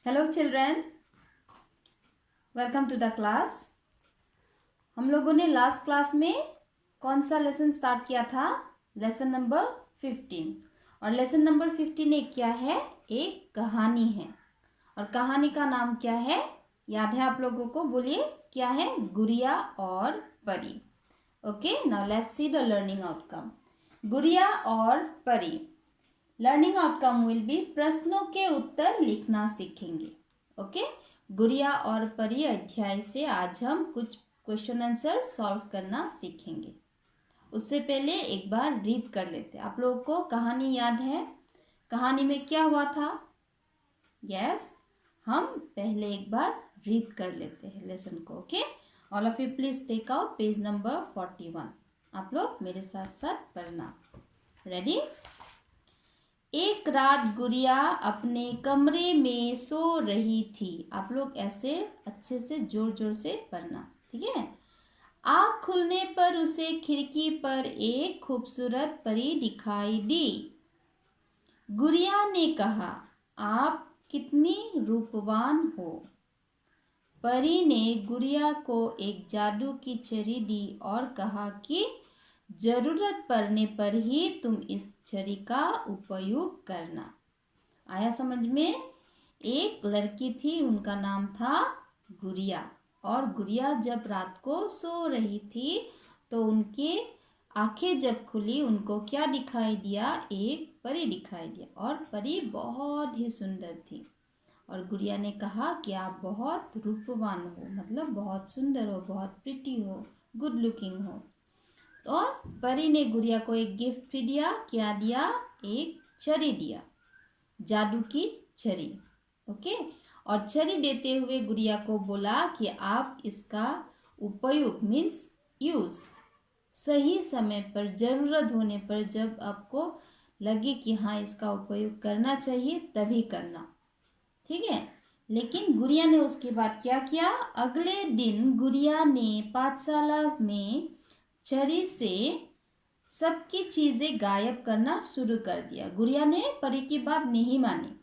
Hello children, welcome to the class. हम लोगों ने लास्ट क्लास में कौन सा लेसन स्टार्ट किया था? Lesson number 15। और लेसन नंबर 15 एक क्या है? एक कहानी है। और कहानी का नाम क्या है? याद है आप लोगों को? बोलिए क्या है? गुड़िया और परी। Okay, now let's see the learning outcome. गुड़िया और परी। लर्निंग आउटकम विल बी प्रश्नों के उत्तर लिखना सीखेंगे। ओके, गुड़िया और परी अध्याय से आज हम कुछ क्वेश्चन आंसर सॉल्व करना सीखेंगे। उससे पहले एक बार रीड कर लेते हैं। आप लोगों को कहानी याद है? कहानी में क्या हुआ था? यस, हम पहले एक बार रीड कर लेते हैं लेसन को। Okay, all of you please take out page number 41। आप लोग मेरे साथ साथ पढ़ना। रेडी? एक रात गुड़िया अपने कमरे में सो रही थी। आप लोग ऐसे अच्छे से जोर जोर से पढ़ना, ठीक है? आँख खुलने पर उसे खिड़की पर एक खूबसूरत परी दिखाई दी। गुड़िया ने कहा, आप कितनी रूपवान हो। परी ने गुड़िया को एक जादू की छड़ी दी और कहा कि जरूरत पड़ने पर ही तुम इस छड़ी का उपयोग करना। आया समझ में? एक लड़की थी, उनका नाम था गुड़िया। और गुड़िया जब रात को सो रही थी तो उनकी आंखें जब खुली, उनको क्या दिखाई दिया? एक परी दिखाई दिया। और परी बहुत ही सुंदर थी। और गुड़िया ने कहा कि आप बहुत रूपवान हो, मतलब बहुत सुंदर हो, बहुत प्रिटी हो, गुड लुकिंग हो। और परी ने गुड़िया को एक गिफ्ट भी दिया। क्या दिया? एक छड़ी दिया, जादू की छड़ी। ओके, और छड़ी देते हुए गुड़िया को बोला कि आप इसका उपयोग मीन्स यूज सही समय पर, जरूरत होने पर, जब आपको लगे कि हाँ इसका उपयोग करना चाहिए तभी करना, ठीक है? लेकिन गुड़िया ने उसके बाद क्या किया? अगले दिन गुड़िया ने पाठशाला में छड़ी से सबकी चीजें गायब करना शुरू कर दिया। गुड़िया ने परी की बात नहीं मानी।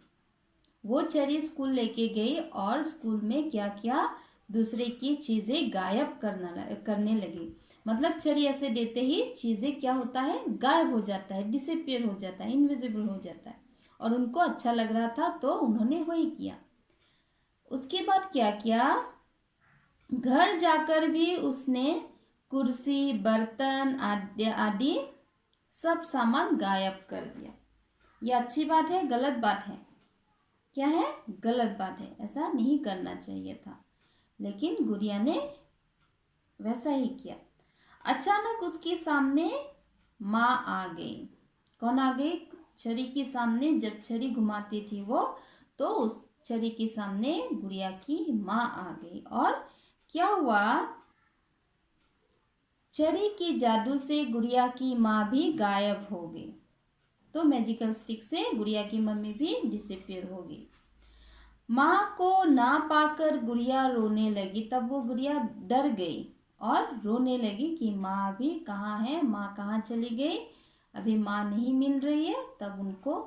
वो छड़ी स्कूल लेके गई और स्कूल में क्या किया? दूसरे की चीजें गायब करने लगी। मतलब छड़ी ऐसे देते ही चीजें क्या होता है? गायब हो जाता है, डिसअपीयर हो जाता है, इनविजिबल हो जाता है। और उनको अच्छा लग रहा था तो उन्होंने वही किया। उसके बाद क्या किया? घर जाकर भी उसने कुर्सी, बर्तन आदि सब सामान गायब कर दिया। ये अच्छी बात है? गलत बात है? क्या है? गलत बात है। ऐसा नहीं करना चाहिए था, लेकिन गुड़िया ने वैसा ही किया। अचानक उसके सामने माँ आ गई। कौन आ गई? छड़ी के सामने जब छड़ी घुमाती थी वो, तो उस छड़ी के सामने गुड़िया की माँ आ गई। और क्या हुआ? छड़ी के जादू से गुड़िया की माँ भी गायब हो गई। तो मैजिकल स्टिक से गुड़िया की मम्मी भी डिसअपीयर हो गई। माँ को ना पाकर गुड़िया रोने लगी। तब वो गुड़िया डर गई और रोने लगी कि माँ भी कहाँ है, माँ कहाँ चली गई, अभी माँ नहीं मिल रही है। तब उनको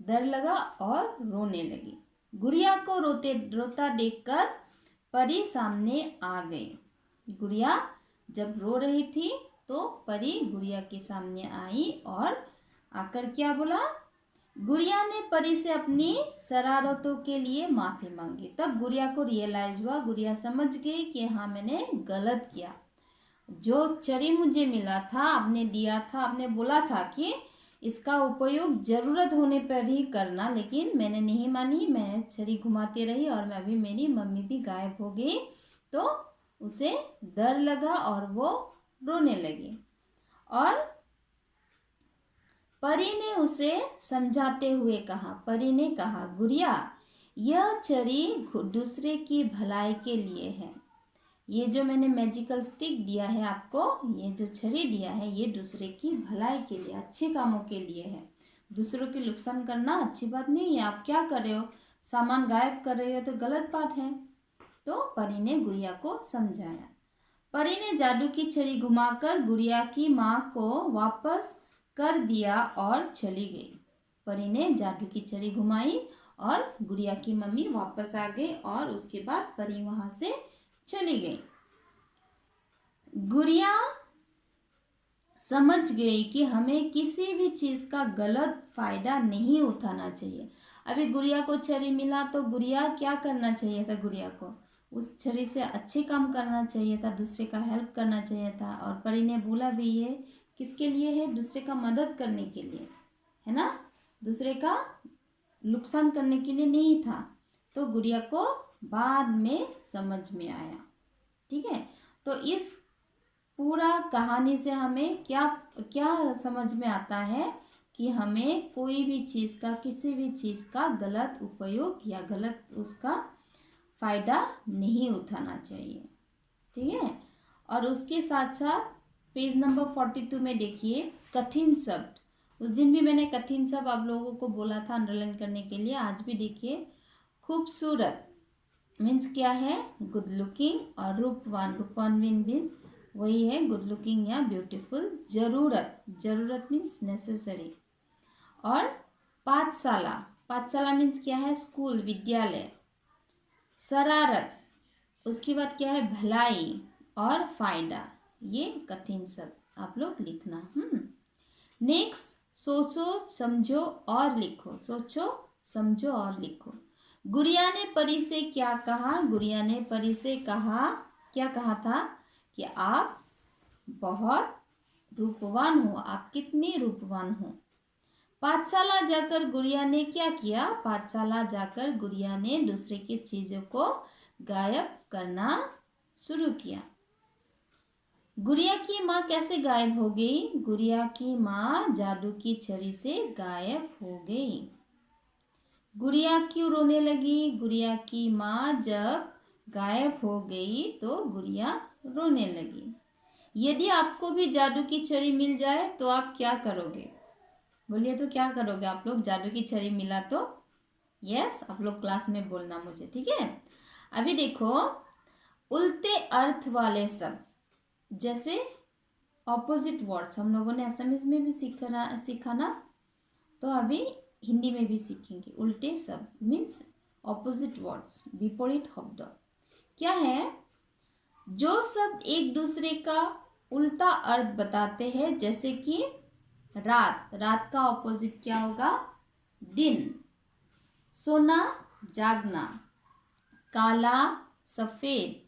डर लगा और रोने लगी। गुड़िया को रोता देखकर परी सामने आ गई। गुड़िया जब रो रही थी तो परी गुड़िया के सामने आई और आकर क्या बोला? गुड़िया ने परी से अपनी शरारतों के लिए माफी मांगी। तब गुड़िया को रियलाइज हुआ, गुड़िया समझ गई कि हाँ मैंने गलत किया। जो छड़ी मुझे मिला था, आपने दिया था, आपने बोला था कि इसका उपयोग जरूरत होने पर ही करना, लेकिन मैंने नहीं मानी। मैं छड़ी घुमाती रही और मैं अभी मेरी मम्मी भी गायब हो गई। तो उसे डर लगा और वो रोने लगी। और परी ने उसे समझाते हुए कहा, परी ने कहा, गुड़िया यह छड़ी दूसरे की भलाई के लिए है। ये जो मैंने मैजिकल स्टिक दिया है आपको, ये जो छड़ी दिया है, ये दूसरे की भलाई के लिए, अच्छे कामों के लिए है। दूसरों की नुकसान करना अच्छी बात नहीं है। आप क्या कर रहे हो? सामान गायब कर रहे हो तो गलत बात है। तो परी ने गुड़िया को समझाया। परी ने जादू की छड़ी घुमाकर गुड़िया की माँ को वापस कर दिया और चली गई। परी ने जादू की छड़ी घुमाई और गुड़िया की मम्मी वापस आ गई और उसके बाद परी वहाँ से चली गई। गुड़िया समझ गई कि हमें किसी भी चीज़ का गलत फायदा नहीं उठाना चाहिए। अभी गुड़िया को छड़ी मिला तो गुड़िया क्या करना चाहिए था? गुड़िया को उस छड़ी से अच्छे काम करना चाहिए था, दूसरे का हेल्प करना चाहिए था। और परी ने बोला भी ये किसके लिए है? दूसरे का मदद करने के लिए, है ना, दूसरे का नुकसान करने के लिए नहीं था। तो गुड़िया को बाद में समझ में आया। ठीक है, तो इस पूरा कहानी से हमें क्या क्या समझ में आता है कि हमें कोई भी चीज़ का, किसी भी चीज़ का गलत उपयोग या गलत उसका फ़ायदा नहीं उठाना चाहिए। ठीक है, और उसके साथ साथ पेज नंबर 42 में देखिए कठिन शब्द। उस दिन भी मैंने कठिन शब्द आप लोगों को बोला था अंडरलाइन करने के लिए, आज भी देखिए। खूबसूरत मीन्स क्या है? Good looking. और रूपवान, रूपवान मीन्स वही है गुड लुकिंग या ब्यूटीफुल। जरूरत, जरूरत मीन्स नेसेसरी। और पाठशाला, पाठशाला मीन्स क्या है? स्कूल, विद्यालय। शरारत, उसके बाद क्या है? भलाई और फायदा। ये कठिन शब्द आप लोग लिखना। नेक्स्ट, सोचो समझो और लिखो। सोचो समझो और लिखो। गुड़िया ने परी से क्या कहा? गुड़िया ने परी से कहा, क्या कहा था? कि आप बहुत रूपवान हो, आप कितनी रूपवान हो। पाठशाला जाकर गुड़िया ने क्या किया? पाठशाला जाकर गुड़िया ने दूसरे की चीजों को गायब करना शुरू किया। गुड़िया की माँ कैसे गायब हो गई? गुड़िया की माँ जादू की छड़ी से गायब हो गई। गुड़िया क्यों रोने लगी? गुड़िया की माँ जब गायब हो गई तो गुड़िया रोने लगी। यदि आपको भी जादू की छड़ी मिल जाए तो आप क्या करोगे? बोलिए तो क्या करोगे आप लोग? जादू की छड़ी मिला तो यस आप लोग क्लास में बोलना मुझे, ठीक है। अभी देखो उल्टे अर्थ वाले शब्द, जैसे ऑपोजिट वर्ड्स हम लोगों ने असमीज में भी सीखा ना, तो अभी हिंदी में भी सीखेंगे। उल्टे शब्द मीन्स ऑपोजिट वर्ड्स, विपरीत शब्द। क्या है? जो शब्द एक दूसरे का उल्टा अर्थ बताते हैं, जैसे कि रात, रात का ऑपोजिट क्या होगा? दिन। सोना, जागना। काला, सफेद।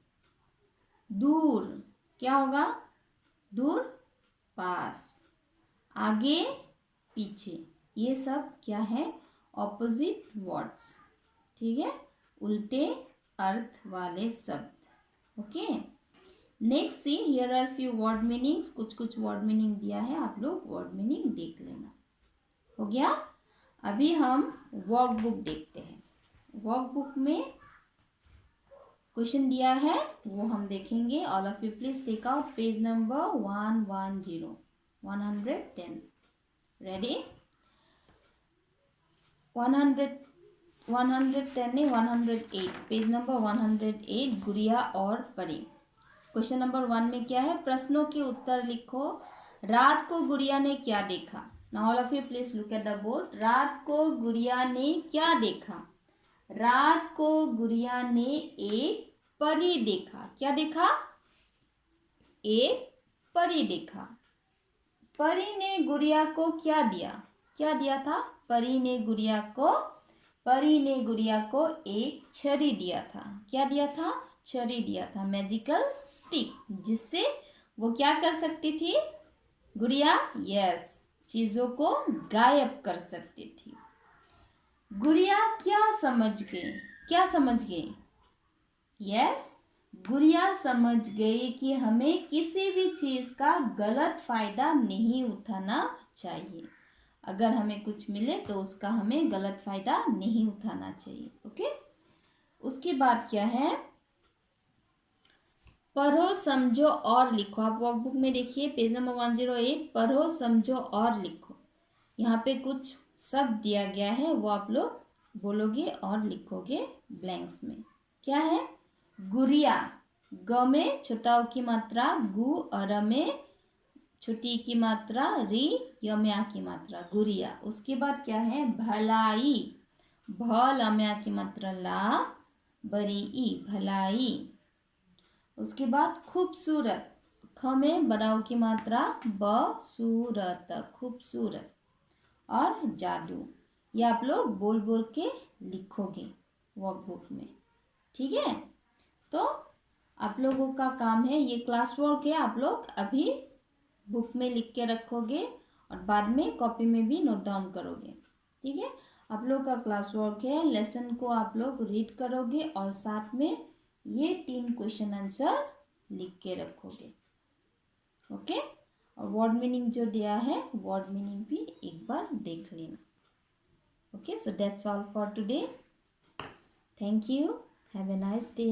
दूर, क्या होगा? दूर, पास। आगे, पीछे। ये सब क्या है? Opposite words. ठीक है, उल्टे अर्थ वाले शब्द। Okay, next see here are few word meanings. कुछ कुछ वर्ड मीनिंग दिया है, आप लोग वर्ड मीनिंग देख लेना। हो गया? अभी हम वर्कबुक देखते हैं। वर्कबुक में क्वेश्चन दिया है वो हम देखेंगे। All of you please take out page number 110, 110। Ready? 110 नहीं 108, पेज नंबर 108, गुड़िया और परी। क्वेश्चन नंबर 1 में क्या है? प्रश्नों के उत्तर लिखो। रात को गुड़िया ने क्या देखा? Now all of you please look at the board. रात को गुड़िया ने क्या देखा? रात को गुड़िया ने एक परी देखा। क्या देखा? एक परी देखा। परी ने गुड़िया को क्या दिया? क्या दिया था? परी ने गुड़िया को एक छड़ी दिया था। क्या दिया था? छड़ी दिया था, मैजिकल स्टिक, जिससे वो क्या कर सकती थी गुड़िया? यस, चीजों को गायब कर सकती थी। गुड़िया क्या समझ गई? क्या समझ गई? यस, गुड़िया समझ गई कि हमें किसी भी चीज का गलत फायदा नहीं उठाना चाहिए। अगर हमें कुछ मिले तो उसका हमें गलत फायदा नहीं उठाना चाहिए। ओके, उसके बाद क्या है? पढ़ो समझो और लिखो। आप वर्कबुक में देखिए पेज नंबर 108, पढ़ो समझो और लिखो। यहाँ पे कुछ शब्द दिया गया है, वो आप लोग बोलोगे और लिखोगे ब्लैंक्स में। क्या है? गुड़िया, ग में छोटा उ की मात्रा, गु, अर में छोटी की मात्रा, री, य में आ की मात्रा, गुड़िया। उसके बाद क्या है? भलाई, भ लाम्या की मात्रा ला, बड़ी ई भलाई। उसके बाद खूबसूरत, ख में बड़ाऊ की मात्रा ब, सूरत खूबसूरत। और जादू, ये आप लोग बोल बोल के लिखोगे वर्कबुक में, ठीक है। तो आप लोगों का काम है, ये क्लास वर्क है, आप लोग अभी बुक में लिख के रखोगे और बाद में कॉपी में भी नोट डाउन करोगे, ठीक है। आप लोग का क्लास वर्क है, लेसन को आप लोग रीड करोगे और साथ में ये 3 क्वेश्चन आंसर लिख के रखोगे, ओके। और वर्ड मीनिंग जो दिया है, वर्ड मीनिंग भी एक बार देख लेना, okay. So that's all for today, thank you, have a nice day.